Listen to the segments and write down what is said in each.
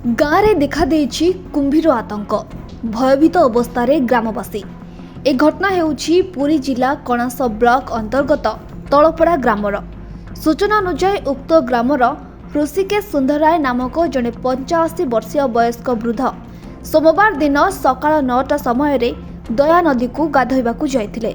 गाँव में देखा देइछि कुंभीर आतंक भयभीत अवस्था ग्रामवासी। ए घटना हेउछि पुरी जिला कणास ब्लॉक अंतर्गत तलपड़ा ग्रामर। सूचना अनुसार उक्त ग्रामर ऋषिकेश सुंदरराय नामक जड़े 85 वर्षीय वयस्क वृद्ध सोमवार दिन सकाळ 9टा समय दया नदी को गाधोइबाकू जाइथिले।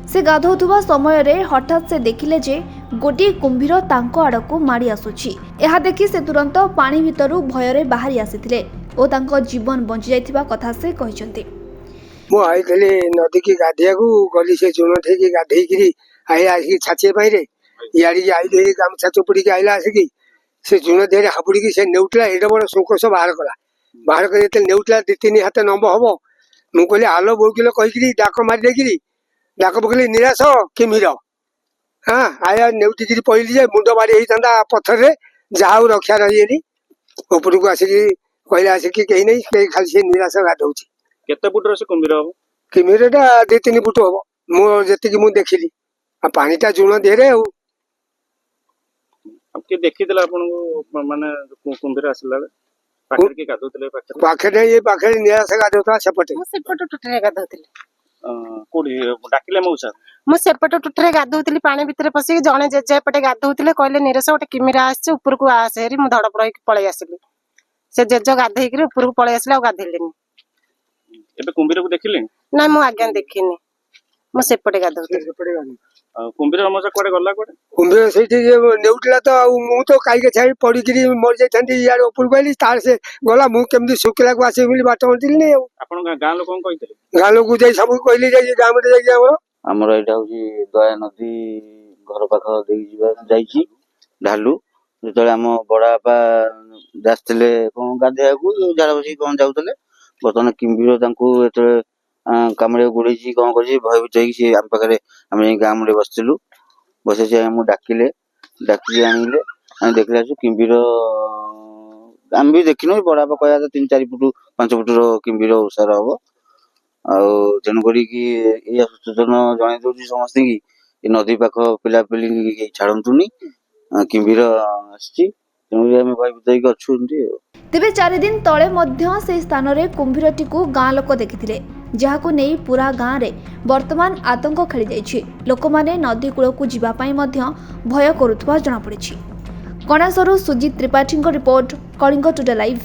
से गाधोथुवा समय रे हठात से देखिले जे गोटे कुंभीर तांको आड़कू माड़ी आसुछि। एहा देखि से तुरंत पानी भितरु भयरे बाहरी आसिथिले ओ तांको जीवन बंची जाइथिबा कथा से कहिसंती। मो आइले नदी की गाधियाकू गली से जुन ठेकी गाधेइकरी आइला आसी छाचे पाइरे यारी आइले गामछा चोपड़ी के आइला आसी से जुन देरे हापुड़ी की से नेउटला एडा बड़ सुंकोस बाहर कर जेते नेउटला 2-3 हाथ नंब हबो मु कहले आलो बोकिलो कहिकरी डाक मार देकरी डाक बकली निराश किमिर हां आया नेउटिकरी पइली जे मुंड बाड़ी हेई तंदा पत्थर रे जाऊ रक्षा रहिएनी ऊपर को आसी कहले आसी कि केही नै के खाली से निराश गाधौची। केते फुट रे से कुंभीर हो? किमिरटा 2-3 फुट हबो मो जति कि मु देखिली आ पानीटा जुण देरे हो। अब के देखितला आपन को माने कुंभीर आसला पाखर के गाधोतले पाखरे ये पाखरे निराश गाधौता सेपटे मु सेपट टुटरे गाधौतली कोडी डाकिले मौसा मु सेपट टुटरे गाधौतली पानी भितर पसी जणे जे पटे गाधौतले कहले निरस गोटे किमिरा आछे ऊपर को आसे हेरी मु धड़ पड़ई पळै आसिली से जेज गाधेई के ऊपर को पळै आसिला गाधेलेनी। एबे कुंभीर को देखिले ना मु आज्ञा देखिनी मु सेपटे गाधौतली कुंभीर मौसा कोडे गल्ला कोडे कुंभीर सेठी नेउटला तो मु तो काई के छाई पड़ी करी मर जाई थंदी यार ऊपर गली तार से गला मु केमदी सुकला को आसे मिली बाट होतिल नै आपन गां लोक कहितले गां लोक जाई सब कहली जाई गां में जाई हमर एटा होची दया नदी घर पाख देई जीवा जाईची ढालू जेतले हम बड़ा बा जास्तले कोन गाधेया को झाड़ा बसी कोन जाउतले बतन किंबीर तांको एतले कामरे गुड़ीची कोन करजी भयभीत होई से हम पाखरे हम गाम रे बसथिलु बसे से हम डाकिले डाकी आनिले हम देखला छु किंबीर हम भी देखिनो बड़ा बा कहया 3-4 फुट 5 फुट रो किंबीर उसार हबो आ जन करी कि ए सूचना जणाई दोची समस्त की ए नदी पाख पिला पिली छाडंतुनी किंबीर आछि तेनु हम भयभीत होई अछुंती। तेबे 4 दिन तले मध्य से स्थान रे कुंभीरटी को गाँ लोक देखिथिले जहाको नेई पूरा गाँ रे वर्तमान आतंक खेली जाइछि। लोक माने नदी कूल को जीवा पई मध्य भय करुथबा जणा पड़िछि। कणासरु Sujit Tripathi report Kalinga today live.